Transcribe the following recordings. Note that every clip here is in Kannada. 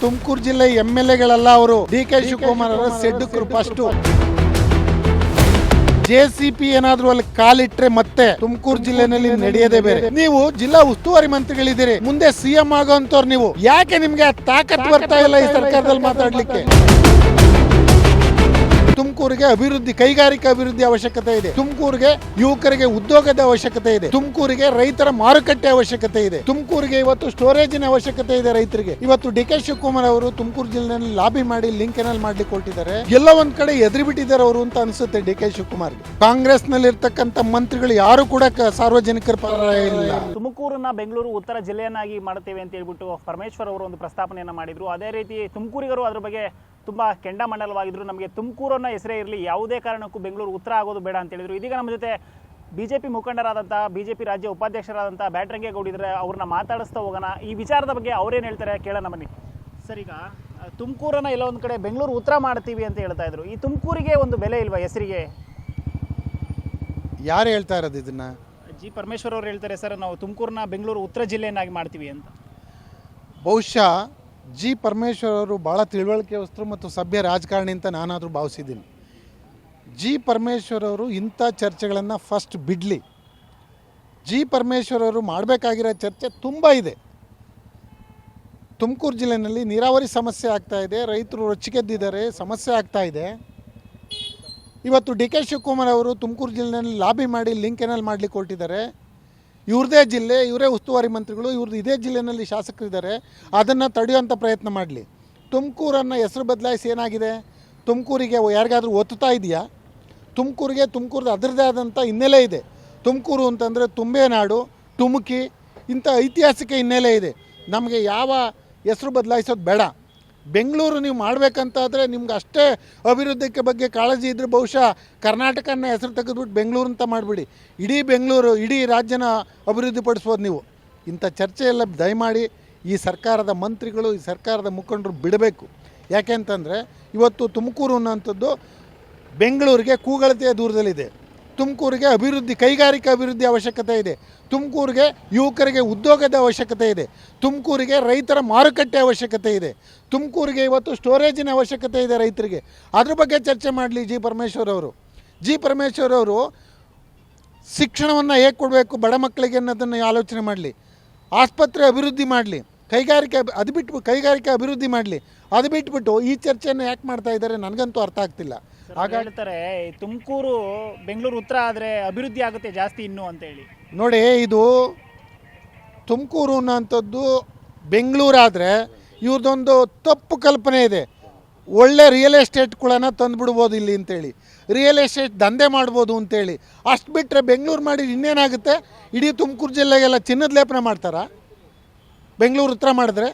ತುಮಕೂರು ಜಿಲ್ಲೆ MLA ಅವರು DK ಶಿವಕುಮಾರ್ ಅವರ ಸೆಡ್ಡು ಫಸ್ಟ್ JCP ಏನಾದ್ರೂ ಅಲ್ಲಿ ಕಾಲಿಟ್ರೆ ಮತ್ತೆ ತುಮಕೂರು ಜಿಲ್ಲೆನಲ್ಲಿ ನಡೆಯದೇ ಬೇರೆ. ನೀವು ಜಿಲ್ಲಾ ಉಸ್ತುವಾರಿ ಮಂತ್ರಿಗಳಿದ್ದೀರಿ, ಮುಂದೆ CM ಆಗೋಂತವ್ರು ನೀವು. ಯಾಕೆ ನಿಮ್ಗೆ ತಾಕತ್ ಬರ್ತಾ ಇಲ್ಲ ಈ ಸರ್ಕಾರದಲ್ಲಿ ಮಾತಾಡ್ಲಿಕ್ಕೆ? ತುಮಕೂರಿಗೆ ಅಭಿವೃದ್ಧಿ, ಕೈಗಾರಿಕಾ ಅಭಿವೃದ್ಧಿ ಅವಶ್ಯಕತೆ ಇದೆ. ತುಮಕೂರಿಗೆ ಯುವಕರಿಗೆ ಉದ್ಯೋಗದ ಅವಶ್ಯಕತೆ ಇದೆ. ತುಮಕೂರಿಗೆ ರೈತರ ಮಾರುಕಟ್ಟೆ ಅವಶ್ಯಕತೆ ಇದೆ. ತುಮಕೂರಿಗೆ ಇವತ್ತು ಸ್ಟೋರೇಜಿನ ಅವಶ್ಯಕತೆ ಇದೆ ರೈತರಿಗೆ. ಇವತ್ತು DK ಶಿವಕುಮಾರ್ ಅವರು ತುಮಕೂರು ಜಿಲ್ಲೆಯಲ್ಲಿ ಲಾಬಿ ಮಾಡಿ ಲಿಂಕ್ ಕೆನಲ್ ಮಾಡ್ಲಿಕ್ಕೆ ಹೊರಟಿದ್ದಾರೆ. ಎಲ್ಲ ಒಂದ್ ಕಡೆ ಎದುರು ಬಿಟ್ಟಿದ್ದಾರೆ ಅವರು ಅಂತ ಅನ್ಸುತ್ತೆ DK ಶಿವಕುಮಾರ್. ಕಾಂಗ್ರೆಸ್ ನಲ್ಲಿ ಇರ್ತಕ್ಕಂಥ ಮಂತ್ರಿಗಳು ಯಾರು ಕೂಡ ಸಾರ್ವಜನಿಕರ ಪರ ಇಲ್ಲ. ತುಮಕೂರನ್ನ ಬೆಂಗಳೂರು ಉತ್ತರ ಜಿಲ್ಲೆಯನ್ನಾಗಿ ಮಾಡುತ್ತೇವೆ ಅಂತ ಹೇಳ್ಬಿಟ್ಟು ಪರಮೇಶ್ವರ್ ಅವರು ಒಂದು ಪ್ರಸ್ತಾಪನೆಯನ್ನ ಮಾಡಿದ್ರು. ಅದೇ ರೀತಿ ತುಮಕೂರಿಗರು ಅದ್ರ ಬಗ್ಗೆ ತುಂಬ ಕೆಂಡಾಮಂಡಲವಾಗಿದ್ರು. ನಮಗೆ ತುಮಕೂರನ್ನ ಹೆಸರೇ ಇರಲಿ, ಯಾವುದೇ ಕಾರಣಕ್ಕೂ ಬೆಂಗಳೂರು ಉತ್ತರ ಆಗೋದು ಬೇಡ ಅಂತ ಹೇಳಿದ್ರು. ಇದೀಗ ನಮ್ಮ ಜೊತೆ BJP ಮುಖಂಡರಾದಂಥ BJP ರಾಜ್ಯ ಉಪಾಧ್ಯಕ್ಷರಾದಂಥ ಬ್ಯಾಟ್ರಂಗೇಗೌಡಿದ್ರೆ ಅವ್ರನ್ನ ಮಾತಾಡಿಸ್ತಾ ಹೋಗೋಣ. ಈ ವಿಚಾರದ ಬಗ್ಗೆ ಅವ್ರೇನು ಹೇಳ್ತಾರೆ ಕೇಳೋಣ ಬನ್ನಿ. ಸರ್, ಈಗ ತುಮಕೂರನ್ನ ಎಲ್ಲ ಒಂದು ಕಡೆ ಬೆಂಗಳೂರು ಉತ್ತರ ಮಾಡ್ತೀವಿ ಅಂತ ಹೇಳ್ತಾ ಇದ್ರು. ಈ ತುಮಕೂರಿಗೆ ಒಂದು ಬೆಲೆ ಇಲ್ವಾ ಹೆಸರಿಗೆ? ಯಾರು ಹೇಳ್ತಾ ಇರೋದು ಇದನ್ನ? G ಪರಮೇಶ್ವರ್ ಅವರು ಹೇಳ್ತಾರೆ ಸರ್, ನಾವು ತುಮಕೂರನ್ನ ಬೆಂಗಳೂರು ಉತ್ತರ ಜಿಲ್ಲೆಯನ್ನಾಗಿ ಮಾಡ್ತೀವಿ ಅಂತ. ಬಹುಶಃ G ಪರಮೇಶ್ವರ್ ಅವರು ಭಾಳ ತಿಳುವಳಿಕೆವಸ್ತರು ಮತ್ತು ಸಭ್ಯ ರಾಜಕಾರಣಿ ಅಂತ ನಾನಾದರೂ ಭಾವಿಸಿದ್ದೀನಿ. G ಪರಮೇಶ್ವರ್ ಅವರು ಇಂಥ ಚರ್ಚೆಗಳನ್ನು ಫಸ್ಟ್ ಬಿಡಲಿ. G ಪರಮೇಶ್ವರ್ ಅವರು ಮಾಡಬೇಕಾಗಿರೋ ಚರ್ಚೆ ತುಂಬ ಇದೆ. ತುಮಕೂರು ಜಿಲ್ಲೆಯಲ್ಲಿ ನೀರಾವರಿ ಸಮಸ್ಯೆ ಆಗ್ತಾ ಇದೆ, ರೈತರು ರೊಚ್ಚಿಗೆದ್ದಿದ್ದಾರೆ, ಸಮಸ್ಯೆ ಆಗ್ತಾ ಇದೆ. ಇವತ್ತು DK ಶಿವಕುಮಾರ್ ಅವರು ತುಮಕೂರು ಜಿಲ್ಲೆಯಲ್ಲಿ ಲಾಬಿ ಮಾಡಿ ಲಿಂಕ್ ಕೆನಲ್ ಮಾಡಲಿಕ್ಕೆ ಹೊರಟಿದ್ದಾರೆ. ಇವ್ರದೇ ಜಿಲ್ಲೆ, ಇವರೇ ಉಸ್ತುವಾರಿ ಮಂತ್ರಿಗಳು, ಇವ್ರದ್ದು ಇದೇ ಜಿಲ್ಲೆಯಲ್ಲಿ ಶಾಸಕರಿದ್ದಾರೆ. ಅದನ್ನು ತಡೆಯುವಂಥ ಪ್ರಯತ್ನ ಮಾಡಲಿ. ತುಮಕೂರನ್ನು ಹೆಸರು ಬದಲಾಯಿಸಿ ಏನಾಗಿದೆ? ತುಮಕೂರಿಗೆ ಯಾರಿಗಾದ್ರೂ ಒತ್ತುತ್ತಾ ಇದೆಯಾ? ತುಮಕೂರ್ದು ಅದರದೇ ಆದಂಥ ಹಿನ್ನೆಲೆ ಇದೆ. ತುಮಕೂರು ಅಂತಂದರೆ ತುಂಬೆ ನಾಡು, ಟುಮುಕಿ, ಇಂಥ ಐತಿಹಾಸಿಕ ಹಿನ್ನೆಲೆ ಇದೆ. ನಮಗೆ ಯಾವ ಹೆಸರು ಬದಲಾಯಿಸೋದು ಬೇಡ. ಬೆಂಗಳೂರು ನೀವು ಮಾಡಬೇಕಂತಾದರೆ ನಿಮ್ಗೆ ಅಷ್ಟೇ ಅಭಿವೃದ್ಧಿ ಬಗ್ಗೆ ಕಾಳಜಿ ಇದ್ದರೆ ಬಹುಶಃ ಕರ್ನಾಟಕನ ಹೆಸರು ತೆಗೆದುಬಿಟ್ಟು ಬೆಂಗಳೂರು ಅಂತ ಮಾಡಿಬಿಡಿ. ಇಡೀ ಬೆಂಗಳೂರು, ಇಡೀ ರಾಜ್ಯನ ಅಭಿವೃದ್ಧಿಪಡಿಸ್ಬೋದು ನೀವು. ಇಂಥ ಚರ್ಚೆ ಎಲ್ಲ ದಯಮಾಡಿ ಈ ಸರ್ಕಾರದ ಮಂತ್ರಿಗಳು, ಈ ಸರ್ಕಾರದ ಮುಖಂಡರು ಬಿಡಬೇಕು. ಯಾಕೆ ಅಂತಂದರೆ ಇವತ್ತು ತುಮಕೂರು ಅನ್ನೋಂಥದ್ದು ಬೆಂಗಳೂರಿಗೆ ಕೂಗಳತೆಯ ದೂರದಲ್ಲಿದೆ. ತುಮಕೂರಿಗೆ ಅಭಿವೃದ್ಧಿ, ಕೈಗಾರಿಕಾ ಅಭಿವೃದ್ಧಿ ಅವಶ್ಯಕತೆ ಇದೆ. ತುಮಕೂರಿಗೆ ಯುವಕರಿಗೆ ಉದ್ಯೋಗದ ಅವಶ್ಯಕತೆ ಇದೆ. ತುಮಕೂರಿಗೆ ರೈತರ ಮಾರುಕಟ್ಟೆ ಅವಶ್ಯಕತೆ ಇದೆ. ತುಮಕೂರಿಗೆ ಇವತ್ತು ಸ್ಟೋರೇಜಿನ ಅವಶ್ಯಕತೆ ಇದೆ ರೈತರಿಗೆ. ಅದ್ರ ಬಗ್ಗೆ ಚರ್ಚೆ ಮಾಡಲಿ G ಪರಮೇಶ್ವರ್ ಅವರು. G ಪರಮೇಶ್ವರ್ ಅವರು ಶಿಕ್ಷಣವನ್ನು ಹೇಗೆ ಕೊಡಬೇಕು ಬಡ ಮಕ್ಕಳಿಗೆ ಅನ್ನೋದನ್ನು ಆಲೋಚನೆ ಮಾಡಲಿ. ಆಸ್ಪತ್ರೆ ಅಭಿವೃದ್ಧಿ ಮಾಡಲಿ, ಕೈಗಾರಿಕೆ ಅಭಿವೃದ್ಧಿ ಮಾಡಲಿ. ಅದು ಬಿಟ್ಬಿಟ್ಟು ಈ ಚರ್ಚೆಯನ್ನು ಯಾಕೆ ಮಾಡ್ತಾ ಇದ್ದಾರೆ ನನಗಂತೂ ಅರ್ಥ ಆಗ್ತಿಲ್ಲ. ಹಾಗೆ ಹೇಳ್ತಾರೆ ತುಮಕೂರು ಬೆಂಗಳೂರು ಉತ್ತರ ಆದರೆ ಅಭಿವೃದ್ಧಿ ಆಗುತ್ತೆ ಜಾಸ್ತಿ ಇನ್ನೂ ಅಂತ ಹೇಳಿ. ನೋಡಿ, ಇದು ತುಮಕೂರು ಅನ್ನೋಂಥದ್ದು ಬೆಂಗಳೂರಾದರೆ ಇವ್ರದ್ದೊಂದು ತಪ್ಪು ಕಲ್ಪನೆ ಇದೆ. ಒಳ್ಳೆ ರಿಯಲ್ ಎಸ್ಟೇಟ್ಗಳನ್ನು ತಂದುಬಿಡ್ಬೋದು ಇಲ್ಲಿ ಅಂತೇಳಿ, ರಿಯಲ್ ಎಸ್ಟೇಟ್ ದಂಧೆ ಮಾಡ್ಬೋದು ಅಂತೇಳಿ. ಅಷ್ಟು ಬಿಟ್ಟರೆ ಬೆಂಗಳೂರು ಮಾಡಿ ಇನ್ನೇನಾಗುತ್ತೆ? ಇಡೀ ತುಮಕೂರು ಜಿಲ್ಲೆಗೆಲ್ಲ ಚಿನ್ನದ ಲೇಪನ ಮಾಡ್ತಾರಾ ಬೆಂಗಳೂರು ಉತ್ತರ ಮಾಡಿದ್ರೆ?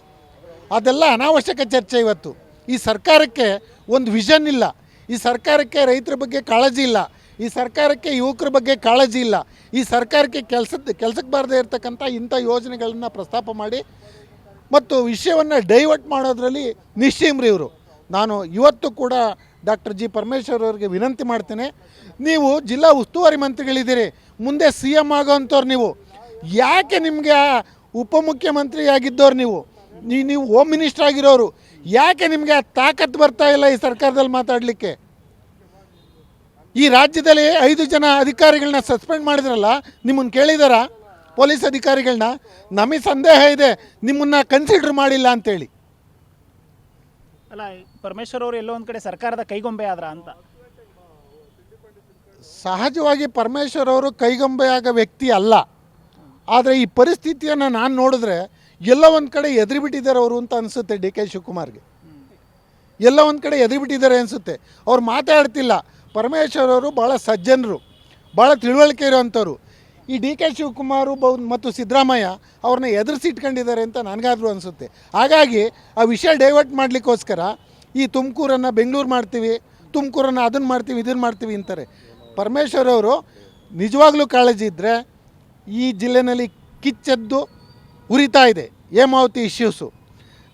ಅದೆಲ್ಲ ಅನಾವಶ್ಯಕ ಚರ್ಚೆ. ಇವತ್ತು ಈ ಸರ್ಕಾರಕ್ಕೆ ಒಂದು ವಿಷನ್ ಇಲ್ಲ. ಈ ಸರ್ಕಾರಕ್ಕೆ ರೈತರ ಬಗ್ಗೆ ಕಾಳಜಿ ಇಲ್ಲ. ಈ ಸರ್ಕಾರಕ್ಕೆ ಯುವಕರ ಬಗ್ಗೆ ಕಾಳಜಿ ಇಲ್ಲ. ಈ ಸರ್ಕಾರಕ್ಕೆ ಕೆಲಸಕ್ಕೆ ಬಾರದೇ ಇರತಕ್ಕಂಥ ಇಂಥ ಯೋಜನೆಗಳನ್ನು ಪ್ರಸ್ತಾಪ ಮಾಡಿ ಮತ್ತು ವಿಷಯವನ್ನು ಡೈವರ್ಟ್ ಮಾಡೋದ್ರಲ್ಲಿ ನಿಶ್ಚಯಮ್ರಿ ಇವರು. ನಾನು ಇವತ್ತು ಕೂಡ ಡಾಕ್ಟರ್ G ಪರಮೇಶ್ವರ್ ಅವರಿಗೆ ವಿನಂತಿ ಮಾಡ್ತೇನೆ, ನೀವು ಜಿಲ್ಲಾ ಉಸ್ತುವಾರಿ ಮಂತ್ರಿಗಳಿದ್ದೀರಿ, ಮುಂದೆ CM ಆಗೋವಂಥವ್ರು ನೀವು. ಯಾಕೆ ನಿಮಗೆ ಉಪಮುಖ್ಯಮಂತ್ರಿ ಆಗಿದ್ದವ್ರು ನೀವು ಹೋಮ್ ಮಿನಿಸ್ಟರ್ ಆಗಿರೋರು, ಯಾಕೆ ನಿಮಗೆ ತಾಕತ್ತು ಬರ್ತಾ ಇಲ್ಲ ಈ ಸರ್ಕಾರದಲ್ಲಿ ಮಾತಾಡಲಿಕ್ಕೆ? ಈ ರಾಜ್ಯದಲ್ಲಿ 5 ಜನ ಅಧಿಕಾರಿಗಳನ್ನ ಸಸ್ಪೆಂಡ್ ಮಾಡಿದ್ರಲ್ಲ, ನಿಮ್ಮನ್ನು ಕೇಳಿದಾರಾ ಪೊಲೀಸ್ ಅಧಿಕಾರಿಗಳನ್ನ? ನಮಗೆ ಸಂದೇಹ ಇದೆ ನಿಮ್ಮನ್ನು ಕನ್ಸಿಡರ್ ಮಾಡಿಲ್ಲ ಅಂತೇಳಿ. ಅಲ್ಲ, ಪರಮೇಶ್ವರ್ ಅವರು ಎಲ್ಲೋ ಒಂದು ಕಡೆ ಸರ್ಕಾರದ ಕೈಗೊಂಬೆ ಆದ್ರ ಅಂತ. ಸಹಜವಾಗಿ ಪರಮೇಶ್ವರ್ ಅವರು ಕೈಗೊಂಬೆಯಾಗ ವ್ಯಕ್ತಿ ಅಲ್ಲ. ಆದರೆ ಈ ಪರಿಸ್ಥಿತಿಯನ್ನು ನಾನು ನೋಡಿದ್ರೆ ಎಲ್ಲ ಒಂದು ಕಡೆ ಎದುರು ಬಿಟ್ಟಿದ್ದಾರೆ ಅವರು ಅಂತ ಅನಿಸುತ್ತೆ. DK ಶಿವಕುಮಾರ್ಗೆ ಎಲ್ಲ ಒಂದು ಕಡೆ ಎದುರು ಬಿಟ್ಟಿದ್ದಾರೆ ಅನಿಸುತ್ತೆ. ಅವ್ರು ಮಾತಾಡ್ತಿಲ್ಲ. ಪರಮೇಶ್ವರ್ ಅವರು ಭಾಳ ಸಜ್ಜನರು, ಭಾಳ ತಿಳುವಳಿಕೆ ಇರೋವಂಥವ್ರು. ಈ DK ಶಿವಕುಮಾರು ಮತ್ತು ಸಿದ್ದರಾಮಯ್ಯ ಅವ್ರನ್ನ ಎದುರಿಸಿಟ್ಕೊಂಡಿದ್ದಾರೆ ಅಂತ ನನಗಾದರೂ ಅನಿಸುತ್ತೆ. ಹಾಗಾಗಿ ಆ ವಿಷಯ ಡೈವರ್ಟ್ ಮಾಡಲಿಕ್ಕೋಸ್ಕರ ಈ ತುಮಕೂರನ್ನು ಬೆಂಗಳೂರು ಮಾಡ್ತೀವಿ, ತುಮಕೂರನ್ನು ಅದನ್ನು ಮಾಡ್ತೀವಿ, ಇದನ್ನು ಮಾಡ್ತೀವಿ ಅಂತಾರೆ. ಪರಮೇಶ್ವರ್ ಅವರು ನಿಜವಾಗ್ಲೂ ಕಾಳಜಿ ಇದ್ದರೆ ಈ ಜಿಲ್ಲೆಯಲ್ಲಿ ಕಿಚ್ಚೆದ್ದು ಉರಿತಾ ಇದೆ ಹೇಮಾವತಿ ಇಶ್ಯೂಸು.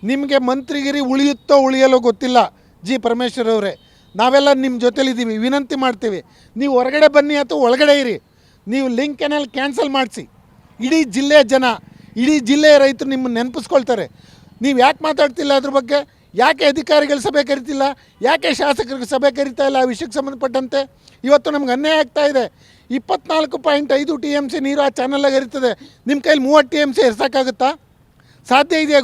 ನಿಮಗೆ ಮಂತ್ರಿಗಿರಿ ಉಳಿಯುತ್ತೋ ಉಳಿಯಲು ಗೊತ್ತಿಲ್ಲ G ಪರಮೇಶ್ವರ್ ಅವರೇ. ನಾವೆಲ್ಲ ನಿಮ್ಮ ಜೊತೆಲಿದ್ದೀವಿ, ವಿನಂತಿ ಮಾಡ್ತೀವಿ, ನೀವು ಹೊರಗಡೆ ಬನ್ನಿ ಅಥವಾ ಒಳಗಡೆ ಇರಿ. ನೀವು ಲಿಂಕ್ ಕೆನಲ್ ಕ್ಯಾನ್ಸಲ್ ಮಾಡಿಸಿ. ಇಡೀ ಜಿಲ್ಲೆಯ ಜನ, ಇಡೀ ಜಿಲ್ಲೆಯ ರೈತರು ನಿಮ್ಮನ್ನು ನೆನಪಿಸ್ಕೊಳ್ತಾರೆ. ನೀವು ಯಾಕೆ ಮಾತಾಡ್ತಿಲ್ಲ ಅದ್ರ ಬಗ್ಗೆ? ಯಾಕೆ ಅಧಿಕಾರಿಗಳ ಸಭೆ ಕರಿತಿಲ್ಲ? ಯಾಕೆ ಶಾಸಕರಿಗೆ ಸಭೆ ಕರಿತಾ ಇಲ್ಲ ಆ ವಿಷಯಕ್ಕೆ ಸಂಬಂಧಪಟ್ಟಂತೆ? ಇವತ್ತು ನಮ್ಗೆ ಅನ್ಯಾಯ ಆಗ್ತಾ ಇದೆ. 24.5 TMC ನೀರು ಆ ಚಾನಲ್ಲಾಗ ಇರ್ತದೆ. ನಿಮ್ಮ ಕೈಲಿ 30 TMC ಎರ್ಸೋಕ್ಕಾಗುತ್ತಾ? ಸಾಧ್ಯ ಇದೆಯಾ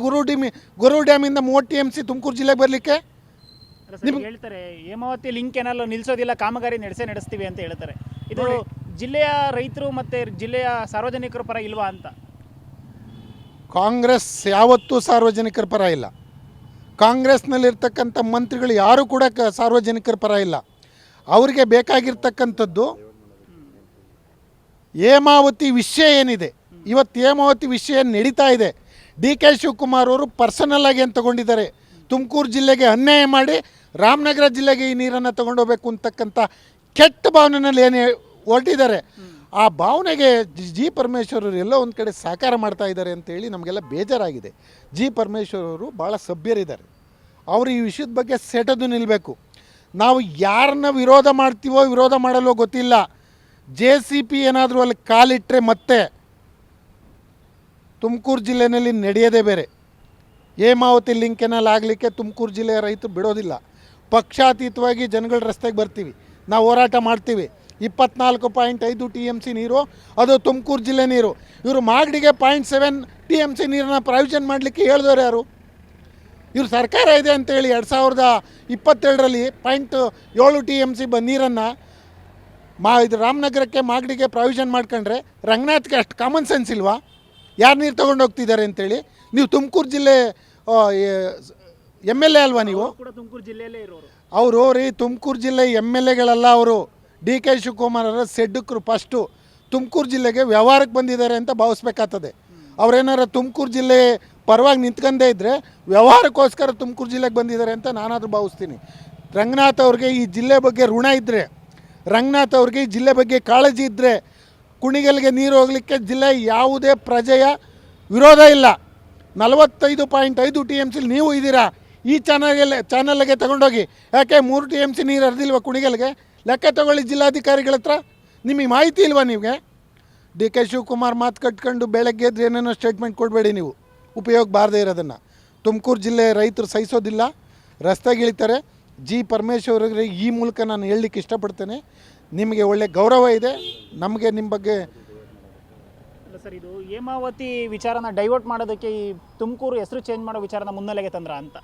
ಗುರು ಡ್ಯಾಮಿಂದ 30 TMC ತುಮಕೂರು ಜಿಲ್ಲೆಗೆ ಬರಲಿಕ್ಕೆ? ಹೇಳ್ತಾರೆ ಹೇಮಾವತಿ ಲಿಂಕ್ ಕೆನಾಲ್ ನಿಲ್ಲಿಸೋದಿಲ್ಲ, ಕಾಮಗಾರಿ ನಡೆಸ್ತೀವಿ ಅಂತ ಹೇಳ್ತಾರೆ. ಇದು ಜಿಲ್ಲೆಯ ರೈತರು ಮತ್ತು ಜಿಲ್ಲೆಯ ಸಾರ್ವಜನಿಕರ ಪರ ಇಲ್ವಾ ಅಂತ? ಕಾಂಗ್ರೆಸ್ ಯಾವತ್ತೂ ಸಾರ್ವಜನಿಕರ ಪರ ಇಲ್ಲ. ಕಾಂಗ್ರೆಸ್ನಲ್ಲಿರ್ತಕ್ಕಂಥ ಮಂತ್ರಿಗಳು ಯಾರೂ ಕೂಡ ಸಾರ್ವಜನಿಕರ ಪರ ಇಲ್ಲ. ಅವರಿಗೆ ಬೇಕಾಗಿರ್ತಕ್ಕಂಥದ್ದು ಹೇಮಾವತಿ ವಿಷಯ ಏನಿದೆ. ಇವತ್ತು ಹೇಮಾವತಿ ವಿಷಯ ನಡೀತಾ ಇದೆ. DK ಶಿವಕುಮಾರ್ ಅವರು ಪರ್ಸನಲ್ಲಾಗಿ ಏನು ತಗೊಂಡಿದ್ದಾರೆ, ತುಮಕೂರು ಜಿಲ್ಲೆಗೆ ಅನ್ಯಾಯ ಮಾಡಿ ರಾಮನಗರ ಜಿಲ್ಲೆಗೆ ಈ ನೀರನ್ನು ತಗೊಂಡೋಗ್ಬೇಕು ಅಂತಕ್ಕಂಥ ಕೆಟ್ಟ ಭಾವನೆಯಲ್ಲಿ ಏನು ಹೊರಟಿದ್ದಾರೆ. ಆ ಭಾವನೆಗೆ ಜಿ ಪರಮೇಶ್ವರ್ ಅವರು ಎಲ್ಲೋ ಒಂದು ಕಡೆ ಸಾಕಾರ ಮಾಡ್ತಾ ಇದ್ದಾರೆ ಅಂತೇಳಿ ನಮಗೆಲ್ಲ ಬೇಜಾರಾಗಿದೆ. ಜಿ ಪರಮೇಶ್ವರ್ ಅವರು ಭಾಳ ಸಭ್ಯರಿದ್ದಾರೆ. ಅವರು ಈ ವಿಷಯದ ಬಗ್ಗೆ ಸೆಟದು ನಿಲ್ಲಬೇಕು. ನಾವು ಯಾರನ್ನ ವಿರೋಧ ಮಾಡ್ತೀವೋ ವಿರೋಧ ಮಾಡಲ್ವೋ ಗೊತ್ತಿಲ್ಲ. JCP ಏನಾದರೂ ಅಲ್ಲಿ ಕಾಲಿಟ್ಟರೆ ಮತ್ತೆ ತುಮಕೂರು ಜಿಲ್ಲೆಯಲ್ಲಿ ನಡೆಯೋದೇ ಬೇರೆ. ಹೇಮಾವತಿ ಲಿಂಕ್ ಕೆನಾಲ್ ಆಗಲಿಕ್ಕೆ ತುಮಕೂರು ಜಿಲ್ಲೆಯ ರೈತರು ಬಿಡೋದಿಲ್ಲ. ಪಕ್ಷಾತೀತವಾಗಿ ಜನಗಳ ರಸ್ತೆಗೆ ಬರ್ತೀವಿ, ನಾವು ಹೋರಾಟ ಮಾಡ್ತೀವಿ. 24.5 TMC ನೀರು, ಅದು ತುಮಕೂರು ಜಿಲ್ಲೆ ನೀರು. ಇವರು ಮಾಗಡಿಗೆ 0.7 TMC ನೀರನ್ನ ಪ್ರಾವಿಷನ್ ಮಾಡಲಿಕ್ಕೆ ಹೇಳಿದವರು ಯಾರು? ಇವರು ಸರ್ಕಾರ ಇದೆ ಅಂತೇಳಿ 2022ರಲ್ಲಿ 0.7 TMC ನೀರನ್ನು ಇದು ರಾಮನಗರಕ್ಕೆ ಮಾಗಡಿಗೆ ಪ್ರಾವಿಷನ್ ಮಾಡ್ಕೊಂಡ್ರೆ ರಂಗನಾಥ್ಗೆ ಅಷ್ಟು ಕಾಮನ್ ಸೆನ್ಸ್ ಇಲ್ವಾ? ಯಾರು ನೀರು ತೊಗೊಂಡು ಹೋಗ್ತಿದ್ದಾರೆ ಅಂತೇಳಿ? ನೀವು ತುಮಕೂರು ಜಿಲ್ಲೆ MLA ಅಲ್ವಾ ನೀವು? ತುಮಕೂರು ಜಿಲ್ಲೆಯಲ್ಲೇ ಇರೋರು ಅವರು ರೀ ತುಮಕೂರು ಜಿಲ್ಲೆ MLAಗಳಲ್ಲ ಅವರು. DK ಶಿವಕುಮಾರ್ ಅವರ ಸೆಡ್ಡಕ್ಕರು ಫಸ್ಟು ತುಮಕೂರು ಜಿಲ್ಲೆಗೆ ವ್ಯವಹಾರಕ್ಕೆ ಬಂದಿದ್ದಾರೆ ಅಂತ ಭಾವಿಸ್ಬೇಕಾಗ್ತದೆ. ಅವರೇನಾರ ತುಮಕೂರು ಜಿಲ್ಲೆ ಪರವಾಗಿ ನಿಂತ್ಕೊಂಡೇ ಇದ್ದರೆ ವ್ಯವಹಾರಕ್ಕೋಸ್ಕರ ತುಮಕೂರು ಜಿಲ್ಲೆಗೆ ಬಂದಿದ್ದಾರೆ ಅಂತ ನಾನಾದರೂ ಭಾವಿಸ್ತೀನಿ. ರಂಗನಾಥ್ ಅವ್ರಿಗೆ ಈ ಜಿಲ್ಲೆ ಬಗ್ಗೆ ಋಣ ಇದ್ದರೆ, ರಂಗನಾಥ್ ಅವ್ರಿಗೆ ಈ ಜಿಲ್ಲೆ ಬಗ್ಗೆ ಕಾಳಜಿ ಇದ್ದರೆ, ಕುಣಿಗಲ್ಗೆ ನೀರು ಹೋಗಲಿಕ್ಕೆ ಜಿಲ್ಲೆ ಯಾವುದೇ ಪ್ರಜೆಯ ವಿರೋಧ ಇಲ್ಲ. 45.5 TMC ನೀವು ಇದ್ದೀರಾ. ಈ ಚಾನಲ್ಗೆ ತಗೊಂಡೋಗಿ ಯಾಕೆ 3 TMC ನೀರು ಹರಿದಿಲ್ವ ಕುಣಿಗಲ್ಗೆ? ಲೆಕ್ಕ ತಗೊಳ್ಳಿ ಜಿಲ್ಲಾಧಿಕಾರಿಗಳ ಹತ್ರ. ನಿಮಗೆ ಮಾಹಿತಿ ಇಲ್ವಾ ನಿಮಗೆ? DK ಶಿವಕುಮಾರ್ ಮಾತು ಕಟ್ಕೊಂಡು ಬೆಳಗ್ಗೆ ಎದ್ದು ಏನೇನೋ ಸ್ಟೇಟ್ಮೆಂಟ್ ಕೊಡಬೇಡಿ ನೀವು, ಉಪಯೋಗ ಬಾರದೇ ಇರೋದನ್ನು. ತುಮಕೂರು ಜಿಲ್ಲೆ ರೈತರು ಸಹಿಸೋದಿಲ್ಲ, ರಸ್ತೆಗಿಳಿತಾರೆ. ಜಿ ಪರಮೇಶ್ವರ್ಗೆ ಈ ಮೂಲಕ ನಾನು ಹೇಳಲಿಕ್ಕೆ ಇಷ್ಟಪಡ್ತೇನೆ, ನಿಮಗೆ ಒಳ್ಳೆ ಗೌರವ ಇದೆ, ನಮಗೆ ನಿಮ್ಮ ಬಗ್ಗೆ. ಸರ್, ಇದು ಹೇಮಾವತಿ ವಿಚಾರನ ಡೈವರ್ಟ್ ಮಾಡೋದಕ್ಕೆ ಈ ತುಮಕೂರು ಹೆಸರು ಚೇಂಜ್ ಮಾಡೋ ವಿಚಾರನ ಮುನ್ನೆಲೆಗೆ ತಂದ್ರ ಅಂತ?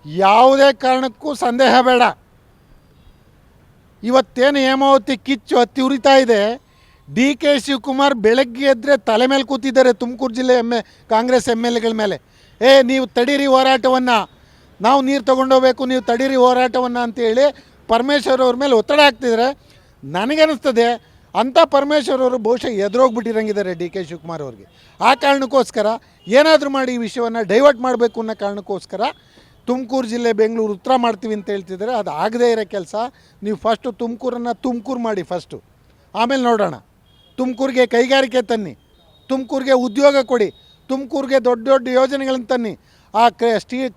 ಯಾವುದೇ ಕಾರಣಕ್ಕೂ ಸಂದೇಹ ಬೇಡ. ಇವತ್ತೇನು ಹೇಮಾವತಿ ಕಿಚ್ಚು ಹತ್ತಿ ಉರಿತಾ ಇದೆ, DK ಶಿವಕುಮಾರ್ ಬೆಳಗ್ಗೆ ಎದ್ದರೆ ತಲೆ ಮೇಲೆ ಕೂತಿದ್ದಾರೆ ತುಮಕೂರು ಜಿಲ್ಲೆ ಕಾಂಗ್ರೆಸ್ MLAಗಳ ಮೇಲೆ. ನೀವು ತಡೀರಿ ಹೋರಾಟವನ್ನು, ನಾವು ನೀರು ತೊಗೊಂಡೋಗ್ಬೇಕು, ನೀವು ತಡೀರಿ ಹೋರಾಟವನ್ನು ಅಂತೇಳಿ ಪರಮೇಶ್ವರ್ ಅವ್ರ ಮೇಲೆ ಒತ್ತಡ ಹಾಕ್ತಿದ್ದಾರೆ. ನನಗನ್ನಿಸ್ತದೆ ಅಂಥ ಪರಮೇಶ್ವರ್ ಅವರು ಬಹುಶಃ ಎದುರೋಗ್ಬಿಟ್ಟಿರಂಗಿದ್ದಾರೆ DK ಶಿವಕುಮಾರ್ ಅವ್ರಿಗೆ. ಆ ಕಾರಣಕ್ಕೋಸ್ಕರ ಏನಾದರೂ ಮಾಡಿ ಈ ವಿಷಯವನ್ನು ಡೈವರ್ಟ್ ಮಾಡಬೇಕು ಅನ್ನೋ ಕಾರಣಕ್ಕೋಸ್ಕರ ತುಮಕೂರು ಜಿಲ್ಲೆ ಬೆಂಗಳೂರು ಉತ್ತರ ಮಾಡ್ತೀವಿ ಅಂತ ಹೇಳ್ತಿದ್ದಾರೆ. ಅದು ಆಗದೇ ಇರೋ ಕೆಲಸ. ನೀವು ಫಸ್ಟು ತುಮಕೂರು ಮಾಡಿ ಫಸ್ಟು, ಆಮೇಲೆ ನೋಡೋಣ. ತುಮಕೂರಿಗೆ ಕೈಗಾರಿಕೆ ತನ್ನಿ, ತುಮಕೂರಿಗೆ ಉದ್ಯೋಗ ಕೊಡಿ, ತುಮಕೂರಿಗೆ ದೊಡ್ಡ ದೊಡ್ಡ ಯೋಜನೆಗಳನ್ನು ತನ್ನಿ. ಆ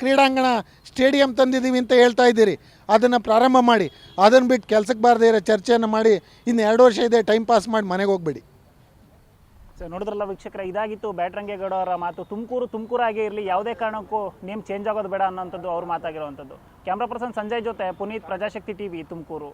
ಕ್ರೀಡಾಂಗಣ ಸ್ಟೇಡಿಯಂ ತಂದಿದ್ದೀವಿ ಅಂತ ಹೇಳ್ತಾ ಇದ್ದೀರಿ, ಅದನ್ನು ಪ್ರಾರಂಭ ಮಾಡಿ. ಅದನ್ನು ಬಿಟ್ಟು ಕೆಲಸಕ್ಕೆ ಬಾರದೇ ಇರೋ ಚರ್ಚೆಯನ್ನು ಮಾಡಿ ಇನ್ನು 2 ವರ್ಷ ಇದೆ ಟೈಮ್ ಪಾಸ್ ಮಾಡಿ ಮನೆಗೆ ಹೋಗ್ಬೇಡಿ. ಸರ್, ನೋಡಿದ್ರಲ್ಲ ವೀಕ್ಷಕರ, ಇದಾಗಿತ್ತು ಬ್ಯಾಟರಂಗೇಗೌಡ ಅವರ ಮಾತು. ತುಮಕೂರಾಗೇ ಇರಲಿ, ಯಾವುದೇ ಕಾರಣಕ್ಕೂ ನೇಮ್ ಚೇಂಜ್ ಆಗೋದು ಬೇಡ ಅನ್ನೋಂಥದ್ದು ಅವ್ರು ಮಾತಾಗಿರುವಂಥದ್ದು. ಕ್ಯಾಮ್ರಾ ಪರ್ಸನ್ ಸಂಜಯ್ ಜೊತೆ ಪುನೀತ್, ಪ್ರಜಾಶಕ್ತಿ TV, ತುಮಕೂರು.